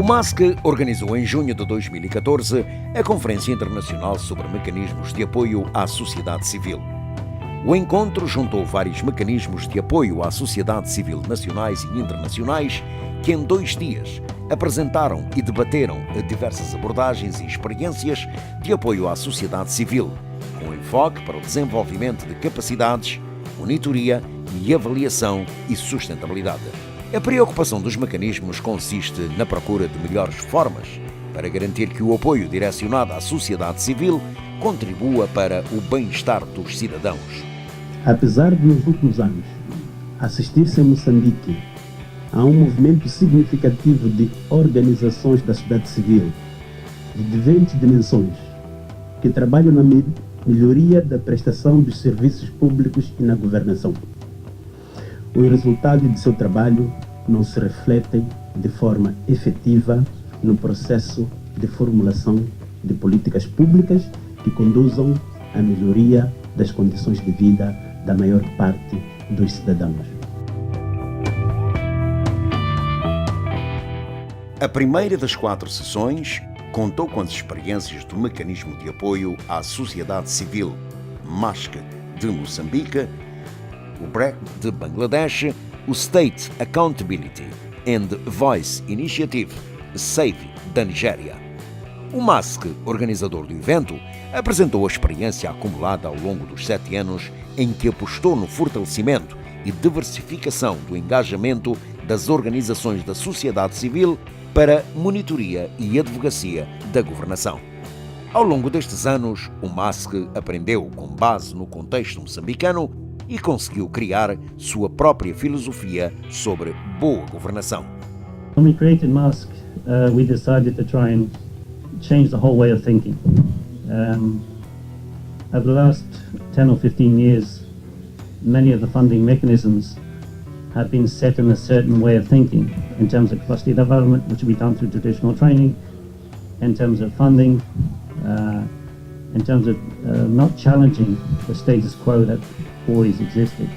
MASC organizou em junho de 2014 a Conferência Internacional sobre Mecanismos de Apoio à Sociedade Civil. O encontro juntou vários mecanismos de apoio à sociedade civil nacionais e internacionais que em 2 dias apresentaram e debateram diversas abordagens e experiências de apoio à sociedade civil, com enfoque para o desenvolvimento de capacidades, monitoria e avaliação e sustentabilidade. A preocupação dos mecanismos consiste na procura de melhores formas para garantir que o apoio direcionado à sociedade civil contribua para o bem-estar dos cidadãos. Apesar de, nos últimos anos, assistir-se em Moçambique a um movimento significativo de organizações da sociedade civil de diferentes dimensões que trabalham na melhoria da prestação dos serviços públicos e na governação, os resultados de seu trabalho não se refletem de forma efetiva no processo de formulação de políticas públicas que conduzam à melhoria das condições de vida da maior parte dos cidadãos. A primeira das 4 sessões contou com as experiências do Mecanismo de Apoio à Sociedade Civil, MASC, de Moçambique, o BREC de Bangladesh, o State Accountability and Voice Initiative, SAVE, da Nigéria. O MASC, organizador do evento, apresentou a experiência acumulada ao longo dos 7 anos em que apostou no fortalecimento e diversificação do engajamento das organizações da sociedade civil para monitoria e advocacia da governação. Ao longo destes anos, o MASC aprendeu com base no contexto moçambicano e conseguiu criar sua própria filosofia sobre boa governação. When we created MASC, we decided to try and change the whole way of thinking. Over the last 10 or 15 years, many of the funding mechanisms have been set in a certain way of thinking in terms of capacity development, which will be done through traditional training, in terms of funding, in terms of not challenging the status quo that always existed.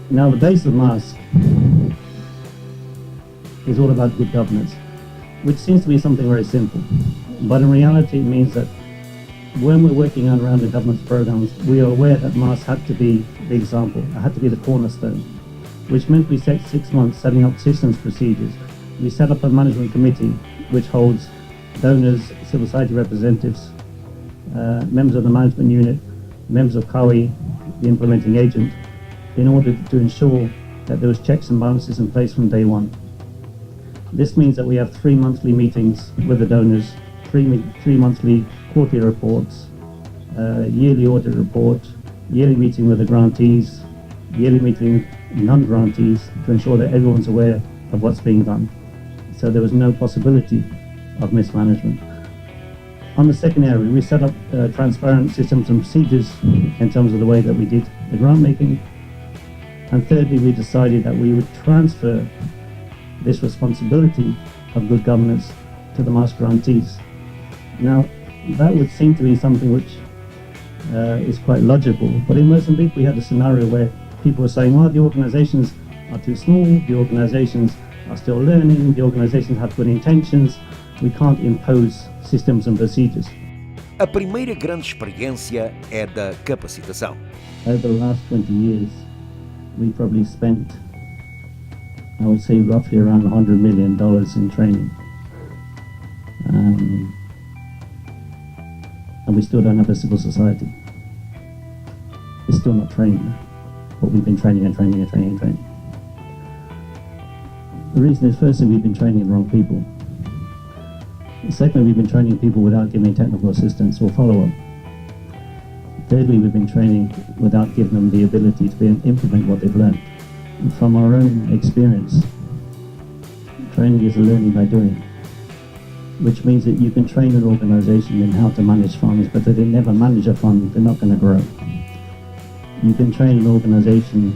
Now the base of MASC is all about good governance, which seems to be something very simple, but in reality it means that when we're working on around the government's programs, we are aware that MASC had to be the example, it had to be the cornerstone, which meant we set 6 months setting up systems procedures. We set up a management committee which holds donors, civil society representatives, members of the management unit, members of COWI, the implementing agent, in order to ensure that there was checks and balances in place from day one. This means that we have 3 monthly meetings with the donors, three monthly quarterly reports, yearly audit report, yearly meeting with the grantees, yearly meeting with non-grantees to ensure that everyone's aware of what's being done. So there was no possibility of mismanagement. On the second area, we set up transparent systems and procedures in terms of the way that we did the grant making. And thirdly, we decided that we would transfer this responsibility of good governance to the MASC grantees. Now, that would seem to be something which is quite logical, but in Mozambique we had a scenario where people were saying, well, the organizations are too small, the organizations are still learning, the organizations have good intentions, we can't impose systems and procedures. A primeira grande experiência é da capacitação. Over the last 20 years, we probably spent, I would say, roughly around $100 million in training. And we still don't have a civil society. It's still not trained, but we've been training and training and training and training. The reason is, firstly, we've been training the wrong people. Secondly, we've been training people without giving technical assistance or follow-up. Thirdly, we've been training without giving them the ability to be able to implement what they've learned. And from our own experience, training is a learning by doing, which means that you can train an organization in how to manage funds, but if they never manage a fund, they're not going to grow. You can train an organization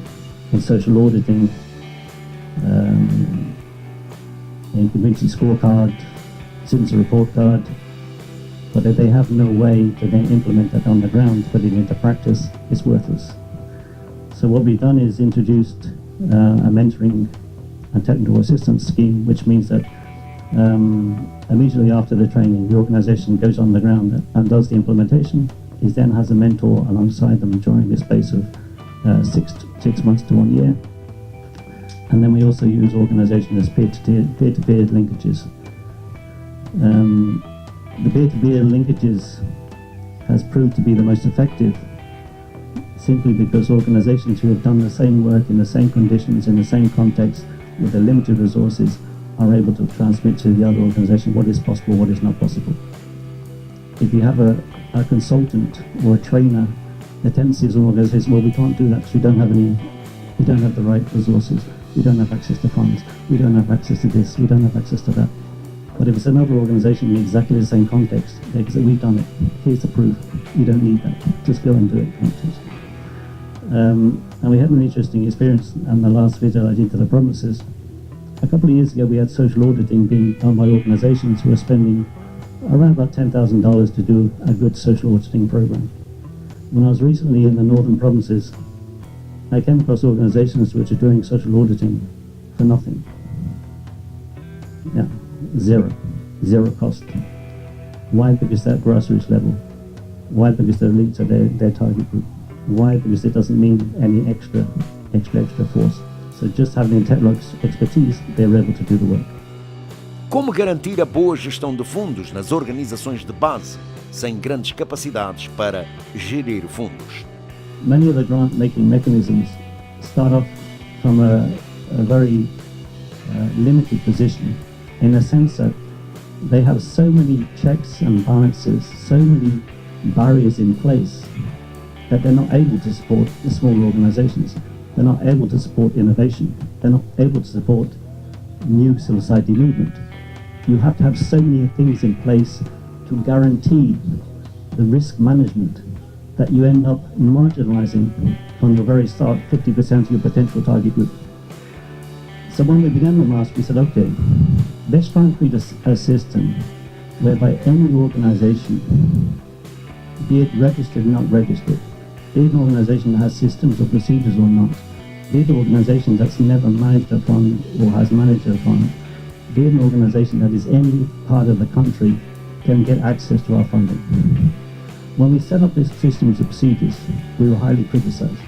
in social auditing, in community scorecard, citizen report card, but if they have no way to then implement that on the ground, put it into practice, it's worthless. So what we've done is introduced a mentoring a technical assistance scheme, which means that immediately after the training, the organization goes on the ground and does the implementation. It then has a mentor alongside them during the space of 6 months to 1 year. And then we also use organization as peer-to-peer linkages. The peer-to-peer linkages has proved to be the most effective, simply because organizations who have done the same work in the same conditions, in the same context, with the limited resources, are able to transmit to the other organization what is possible, what is not possible. If you have a consultant or a trainer, the tendency is an organization, well, we can't do that because we don't have the right resources, we don't have access to funds, we don't have access to this, we don't have access to that. But if it's another organization in exactly the same context, they can say, we've done it, here's the proof, you don't need that, just go and do it. And we had an interesting experience in the last visit I did to the provinces. A couple of years ago we had social auditing being done by organizations who were spending around about $10,000 to do a good social auditing program. When I was recently in the northern provinces, I came across organizations which are doing social auditing for nothing. Yeah, zero cost. Why? Because they're at grassroots level. Why? Because they're linked to their target group. Why? Because it doesn't mean any extra force. So just having technical expertise, they're able to do the work. Como garantir a boa gestão de fundos nas organizações de base, sem grandes capacidades para gerir fundos? Many of the grant-making mechanisms start off from a very limited position, in the sense that they have so many checks and balances, so many barriers in place, that they're not able to support the smaller organizations. They're not able to support innovation. They're not able to support new civil society movement. You have to have so many things in place to guarantee the risk management that you end up marginalizing from the very start 50% of your potential target group. So when we began the MASP, we said, okay, let's try and create a system whereby any organization, be it registered or not registered, be it an organization that has systems or procedures or not, be it an organization that's never managed a fund or has managed a fund, be it an organization that is any part of the country, can get access to our funding. When we set up these systems and procedures, we were highly criticized.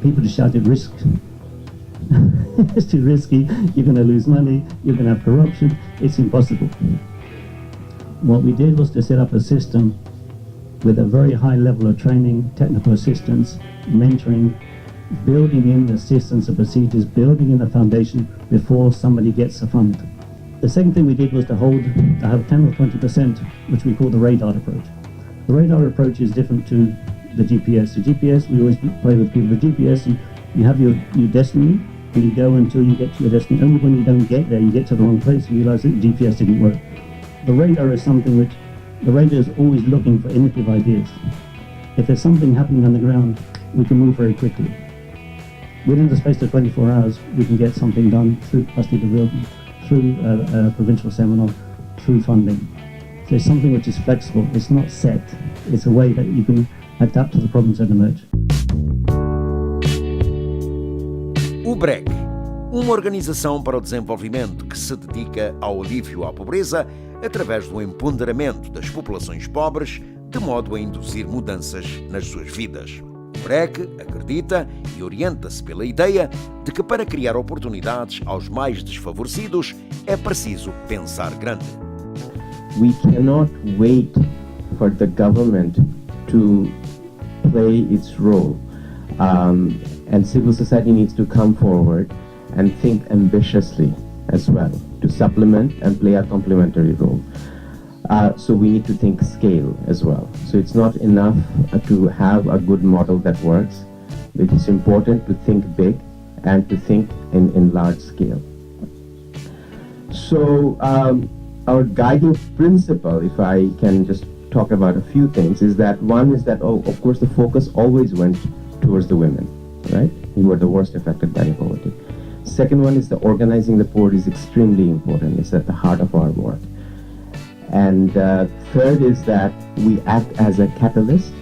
People just shouted, risk. It's too risky, you're going to lose money, you're going to have corruption, it's impossible. What we did was to set up a system with a very high level of training, technical assistance, mentoring, building in the systems and procedures, building in the foundation before somebody gets a fund. The second thing we did was to have 10 or 20%, which we call the radar approach. The radar approach is different to the GPS. The GPS, we always play with people. The GPS, you have your destiny, and you go until you get to your destiny. Only when you don't get there, you get to the wrong place, you realize that the GPS didn't work. The radar is something which, the radar is always looking for innovative ideas. If there's something happening on the ground, we can move very quickly. Within the space of 24 hours, we can get something done through capacity building, through a provincial seminar, through funding. So it's something which is flexible, it's not set, it's a way that you can adapt to the problems that emerge. O BREC, uma organização para o desenvolvimento que se dedica ao alívio à pobreza através do empoderamento das populações pobres, de modo a induzir mudanças nas suas vidas. O BREC acredita e orienta-se pela ideia de que para criar oportunidades aos mais desfavorecidos é preciso pensar grande. We cannot wait for the government to play its role, and civil society needs to come forward and think ambitiously as well to supplement and play a complementary role. So we need to think scale as well. So it's not enough to have a good model that works. It is important to think big and to think in large scale. So our guiding principle, if I can just talk about a few things, is that one is that, of course, the focus always went towards the women, right? Who were the worst affected by poverty. Second one is the organizing the poor is extremely important. It's at the heart of our work. And third is that we act as a catalyst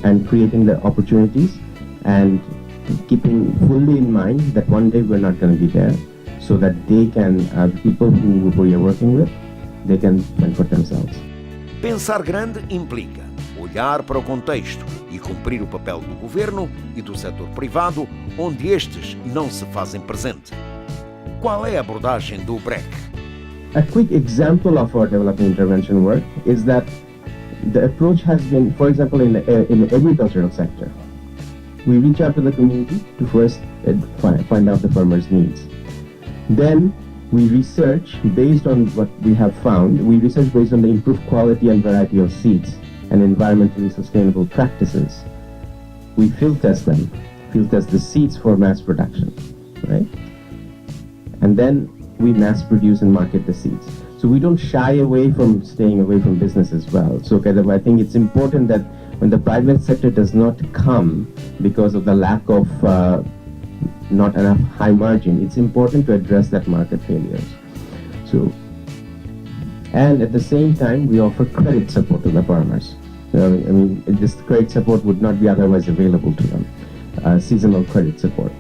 and creating the opportunities and keeping fully in mind that one day we're not going to be there. so that they can, the people who we are working with, they can fend for themselves. Pensar grande implica olhar para o contexto e cumprir o papel do governo e do setor privado, onde estes não se fazem presente. Qual é a abordagem do BREC? A quick example of our development intervention work is that the approach has been, for example, in the agricultural sector. We reach out to the community to first find out the farmers' needs. Then we research based on what we have found. We research based on the improved quality and variety of seeds and environmentally sustainable practices. We field test them, field test the seeds for mass production, right? And then we mass produce and market the seeds. So we don't shy away from staying away from business as well. So I think it's important that when the private sector does not come because of the lack of not enough high margin, it's important to address that market failures. So, and at the same time, we offer credit support to the farmers. I mean, this credit support would not be otherwise available to them, seasonal credit support.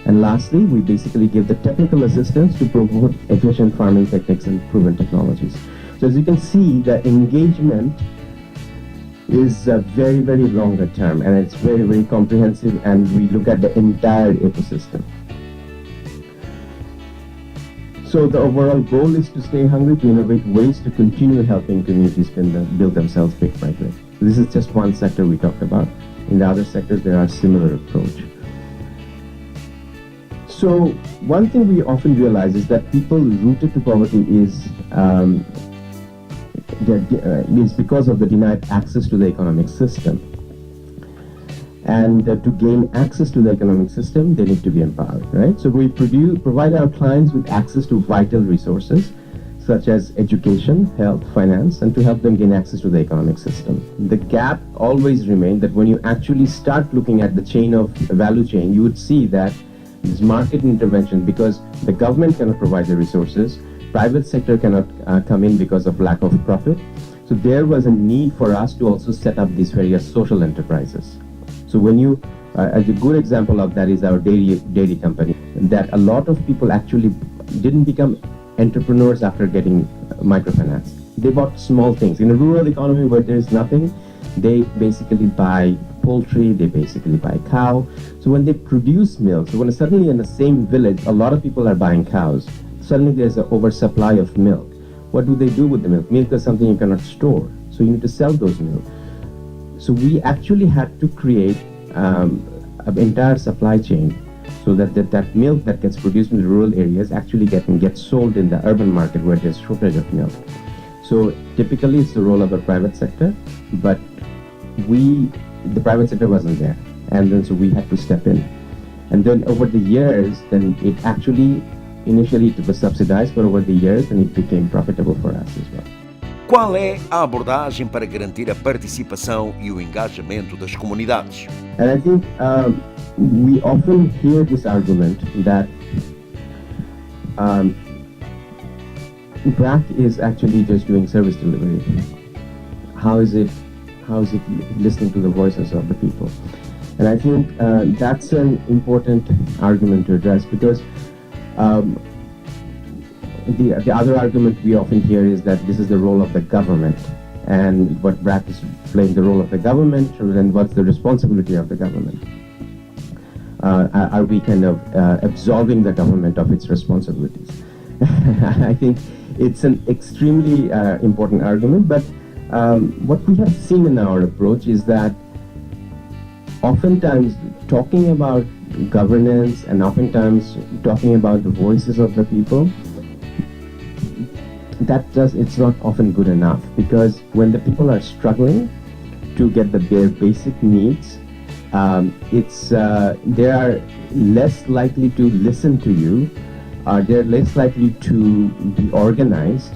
And lastly, we basically give the technical assistance to promote efficient farming techniques and proven technologies. So as you can see, the engagement is very, very longer term, and it's very, very comprehensive, and we look at the entire ecosystem. So the overall goal is to stay hungry, to innovate ways to continue helping communities build themselves bit by bit. This is just one sector we talked about. In the other sectors, there are similar approach. So one thing we often realize is that people rooted to poverty is because of the denied access to the economic system. And to gain access to the economic system, they need to be empowered, right? So we provide our clients with access to vital resources, such as education, health, finance, and to help them gain access to the economic system. The gap always remains that when you actually start looking at the value chain, you would see that this market intervention, because the government cannot provide the resources, private sector cannot come in because of lack of profit. So there was a need for us to also set up these various social enterprises. So when you, as a good example of that is our dairy company, that a lot of people actually didn't become entrepreneurs after getting microfinance. They bought small things. In a rural economy where there is nothing, they basically buy poultry, they basically buy cow. So when they produce milk, so when suddenly in the same village, a lot of people are buying cows, suddenly there's an oversupply of milk. What do they do with the milk? Milk is something you cannot store, so you need to sell those milk. So we actually had to create an entire supply chain so that milk that gets produced in the rural areas actually gets sold in the urban market where there's shortage of milk. So typically it's the role of the private sector, but the private sector wasn't there, and then so we had to step in. And then over the years, then it actually, initially it was subsidized, but over the years then it became profitable for us as well. Qual é a abordagem para garantir a participação e o engajamento das comunidades? And I think we often hear this argument that BRAC is actually just doing service delivery. How is it listening to the voices of the people? And I think that's an important argument to address, because the other argument we often hear is that this is the role of the government, and what BRAC is playing the role of the government, and what's the responsibility of the government? Are we kind of absolving the government of its responsibilities? I think it's an extremely important argument, but what we have seen in our approach is that oftentimes talking about governance and oftentimes talking about the voices of the people, it's not often good enough, because when the people are struggling to get their basic needs, they are less likely to listen to you, they're less likely to be organized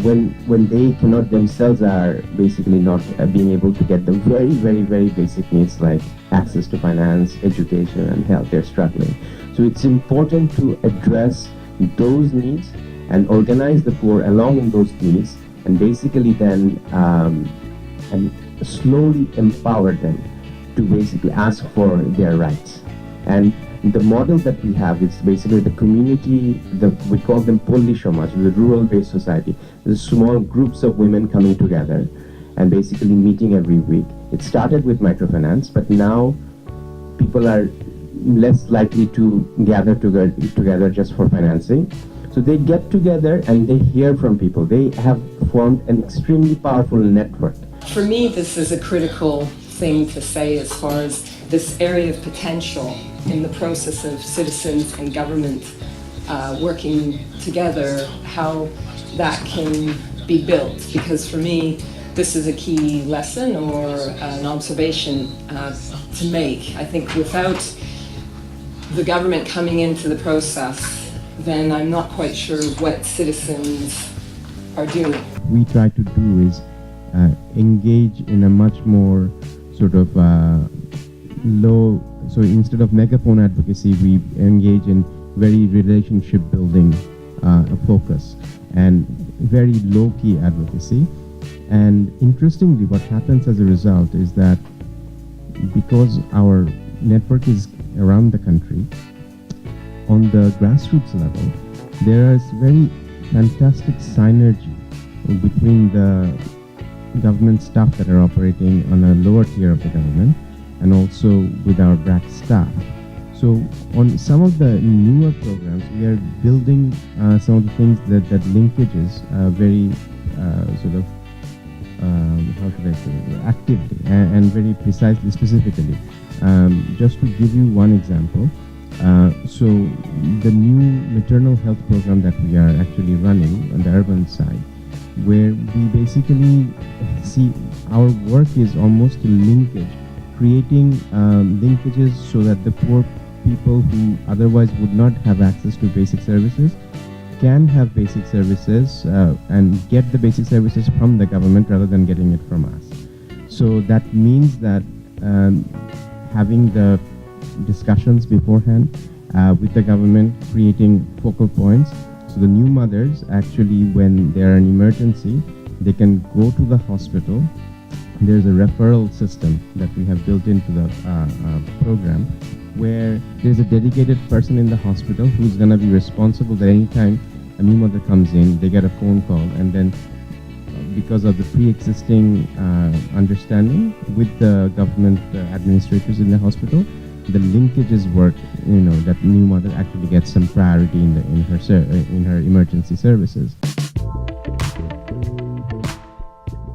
when they cannot themselves are basically not being able to get the very, very, very basic needs like access to finance, education, and health. They're struggling. So it's important to address those needs and organize the poor along in those needs, and basically then and slowly empower them to basically ask for their rights, and The model that we have is basically the community, we call them Polli Samaj, the rural-based society. There's small groups of women coming together and basically meeting every week. It started with microfinance, but now people are less likely to gather together just for financing. So they get together and they hear from people. They have formed an extremely powerful network. For me, this is a critical thing to say as far as this area of potential in the process of citizens and government working together, how that can be built. Because for me, this is a key lesson or an observation to make. I think without the government coming into the process, then I'm not quite sure what citizens are doing. We try to do is engage in a much more sort of low, so instead of megaphone advocacy, we engage in very relationship building focus and very low-key advocacy. And interestingly, what happens as a result is that because our network is around the country, on the grassroots level, there is very fantastic synergy between the government staff that are operating on a lower tier of the government and also with our BRAC staff. So on some of the newer programs, we are building some of the things that linkages very sort of how should I say, actively and very precisely, specifically. Just to give you one example, so the new maternal health program that we are actually running on the urban side, where we basically see our work is almost a linkage, creating linkages so that the poor people who otherwise would not have access to basic services can have basic services and get the basic services from the government rather than getting it from us. So that means that having the discussions beforehand with the government, creating focal points. So the new mothers actually, when there are an emergency, they can go to the hospital. There's a referral system that we have built into the program, where there's a dedicated person in the hospital who's going to be responsible that anytime a new mother comes in, they get a phone call, and then because of the pre-existing understanding with the government administrators in the hospital, the linkages work, that new mother actually gets some priority in her emergency services.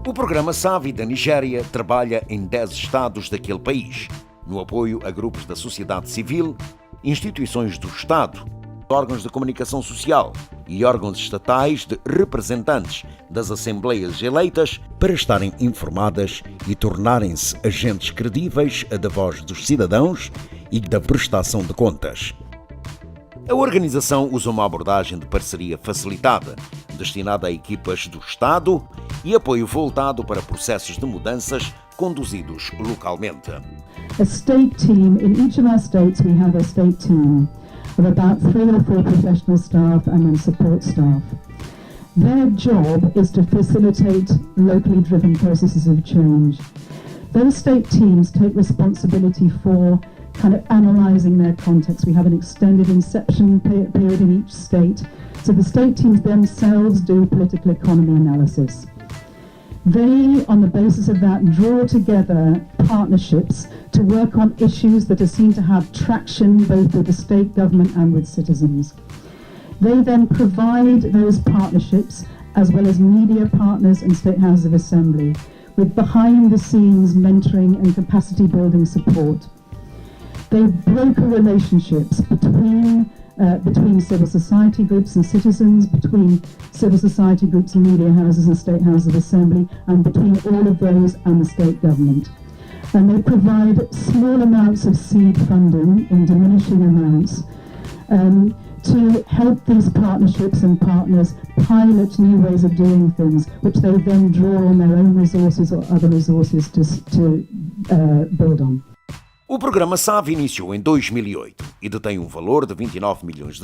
O programa SAVI da Nigéria trabalha em 10 estados daquele país, no apoio a grupos da sociedade civil, instituições do Estado, órgãos de comunicação social e órgãos estatais de representantes das assembleias eleitas para estarem informadas e tornarem-se agentes credíveis da voz dos cidadãos e da prestação de contas. A organização usa uma abordagem de parceria facilitada, destinada a equipas do Estado e apoio voltado para processos de mudanças conduzidos localmente. A state team, in each of our states we have a state team of about 3 or 4 professional staff and then support staff. Their job is to facilitate locally driven processes of change. Those state teams take responsibility for kind of analysing their context. We have an extended inception period in each state. So the state teams themselves do political economy analysis. They, on the basis of that, draw together partnerships to work on issues that are seen to have traction both with the state government and with citizens. They then provide those partnerships, as well as media partners and state houses of assembly, with behind-the-scenes mentoring and capacity-building support. They broker relationships between civil society groups and citizens, between civil society groups and media houses and state houses of assembly, and between all of those and the state government. And they provide small amounts of seed funding in diminishing amounts to help these partnerships and partners pilot new ways of doing things, which they then draw on their own resources or other resources to build on. O programa SAVI iniciou em 2008 e detém um valor de $29 milhões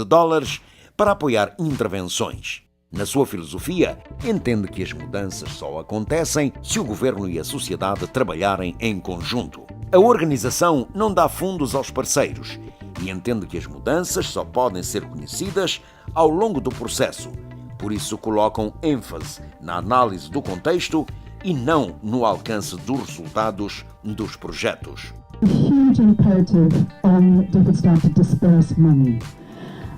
para apoiar intervenções. Na sua filosofia, entende que as mudanças só acontecem se o governo e a sociedade trabalharem em conjunto. A organização não dá fundos aos parceiros e entende que as mudanças só podem ser conhecidas ao longo do processo. Por isso colocam ênfase na análise do contexto e não no alcance dos resultados dos projetos. A huge imperative on different staff to disperse money.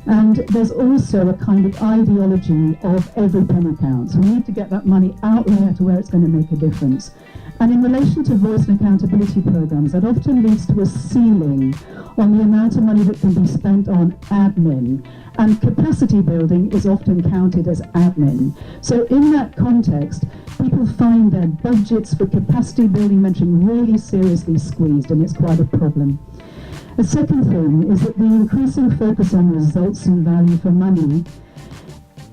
And there's also a kind of ideology of every penny counts. We need to get that money out there to where it's going to make a difference. And in relation to voice and accountability programs, that often leads to a ceiling on the amount of money that can be spent on admin. And capacity building is often counted as admin. So in that context, people find their budgets for capacity building mentoring really seriously squeezed, and it's quite a problem. The second thing is that the increasing focus on results and value for money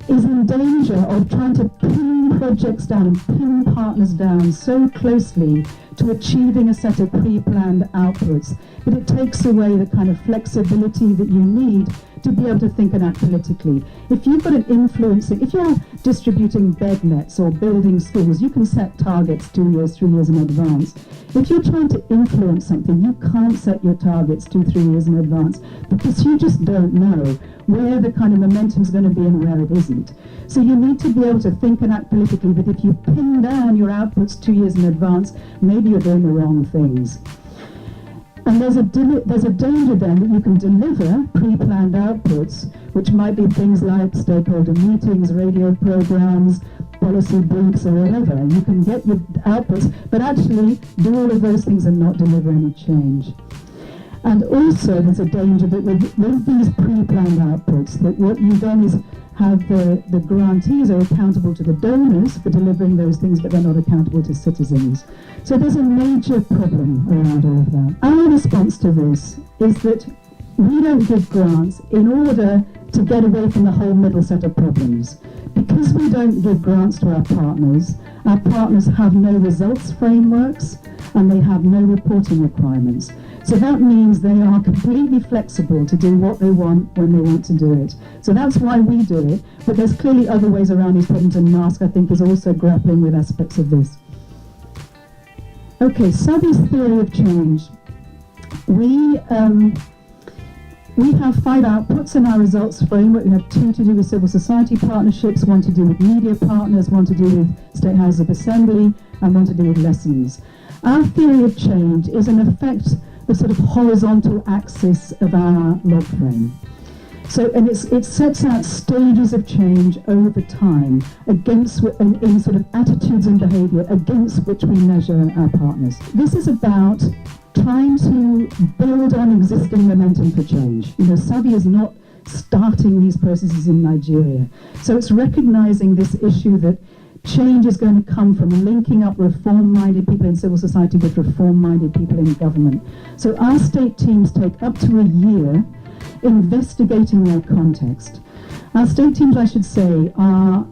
is in danger of trying to pin projects down and pin partners down so closely to achieving a set of pre-planned outputs that it takes away the kind of flexibility that you need to be able to think and act politically. If you've got an influencing, if you're distributing bed nets or building schools, you can set targets 2 years, 3 years in advance. If you're trying to influence something, you can't set your targets 2, 3 years in advance because you just don't know where the kind of momentum is going to be and where it isn't. So you need to be able to think and act politically, but if you pin down your outputs 2 years in advance, maybe you're doing the wrong things. And there's a danger then that you can deliver pre-planned outputs, which might be things like stakeholder meetings, radio programs, policy briefs or whatever. You can get your outputs, but actually do all of those things and not deliver any change. And also there's a danger that with these pre-planned outputs, that what you then is have the grantees are accountable to the donors for delivering those things, but they're not accountable to citizens. So there's a major problem around all of that. Our response to this is that we don't give grants in order to get away from the whole middle set of problems. Because we don't give grants to our partners have no results frameworks and they have no reporting requirements. So that means they are completely flexible to do what they want when they want to do it. So that's why we do it, but there's clearly other ways around these problems, and MASK, I think, is also grappling with aspects of this. Okay, Sabi's theory of change. We have 5 outputs in our results framework. We have 2 to do with civil society partnerships, 1 to do with media partners, 1 to do with State Houses of Assembly, and 1 to do with lessons. Our theory of change is, in effect, the sort of horizontal axis of our log frame. So, and it sets out stages of change over time against, in sort of attitudes and behaviour against which we measure our partners. This is about trying to build on existing momentum for change. You know, Sabi is not starting these processes in Nigeria. So it's recognising this issue that change is going to come from linking up reform-minded people in civil society with reform-minded people in government. So our state teams take up to a year investigating their context. Our state teams, I should say, are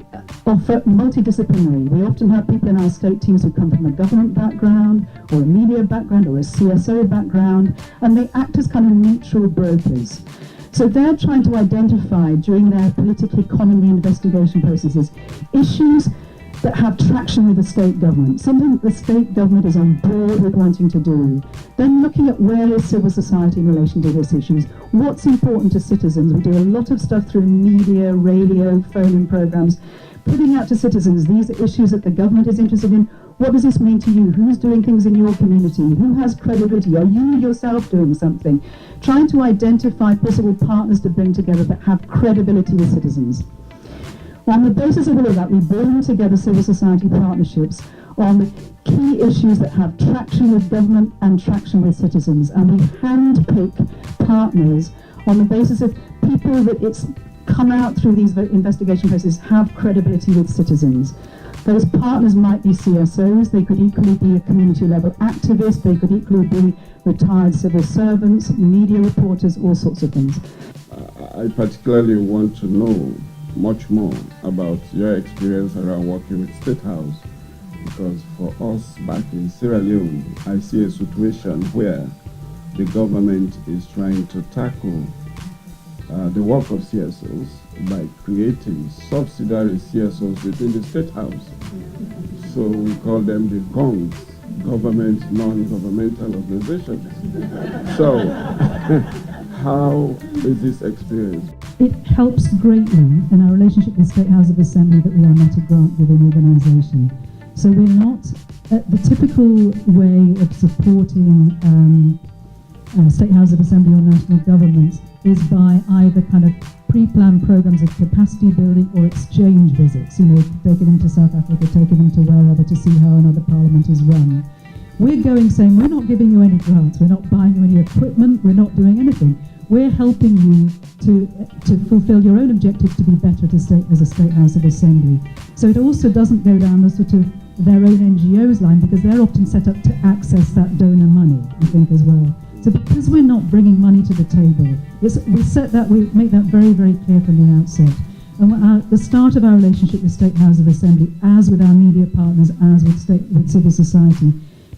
multidisciplinary. We often have people in our state teams who come from a government background or a media background or a CSO background, and they act as kind of neutral brokers. So they're trying to identify during their political economy investigation processes issues that have traction with the state government, something that the state government is on board with wanting to do. Then looking at where is civil society in relation to these issues, what's important to citizens. We do a lot of stuff through media, radio, phone-in programs, putting out to citizens these issues that the government is interested in. What does this mean to you? Who's doing things in your community? Who has credibility? Are you yourself doing something? Trying to identify possible partners to bring together that have credibility with citizens. On the basis of all of that, we bring together civil society partnerships on the key issues that have traction with government and traction with citizens. And we handpick partners on the basis of people that it's come out through these investigation processes have credibility with citizens. Those partners might be CSOs, they could equally be a community level activist, they could equally be retired civil servants, media reporters, all sorts of things. I particularly want to know much more about your experience around working with State House, because for us back in Sierra Leone, I see a situation where the government is trying to tackle the work of CSOs by creating subsidiary CSOs within the State House. So we call them the GONGs, government non-governmental organizations. So How is this experience? It helps greatly in our relationship with State House of Assembly that we are not a grant-giving organisation. So we're not, the typical way of supporting State House of Assembly or national governments is by either kind of pre-planned programs of capacity building or exchange visits, taking them to South Africa, taking them to wherever to see how another parliament is run. We're saying, we're not giving you any grants, we're not buying you any equipment, we're not doing anything. We're helping you to fulfill your own objectives to be better as a State House of Assembly. So it also doesn't go down the sort of their own NGOs line, because they're often set up to access that donor money, I think, as well. So because we're not bringing money to the table, we make that very, very clear from the outset. And the start of our relationship with State House of Assembly, as with our media partners, as with civil society,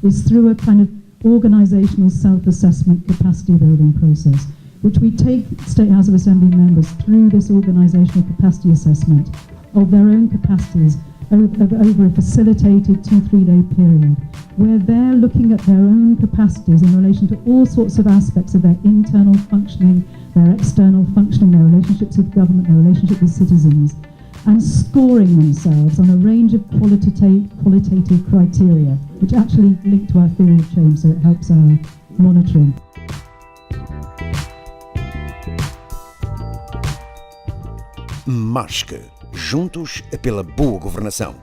is through a kind of organisational self-assessment capacity building process, which we take State House of Assembly members through this organisational capacity assessment of their own capacities over a facilitated 2-3 day period, where they're looking at their own capacities in relation to all sorts of aspects of their internal functioning, their external functioning, their relationships with government, their relationship with citizens, and scoring themselves on a range of qualitative criteria, which actually link to our theory of change, so it helps our monitoring. MASC, juntos pela boa governação.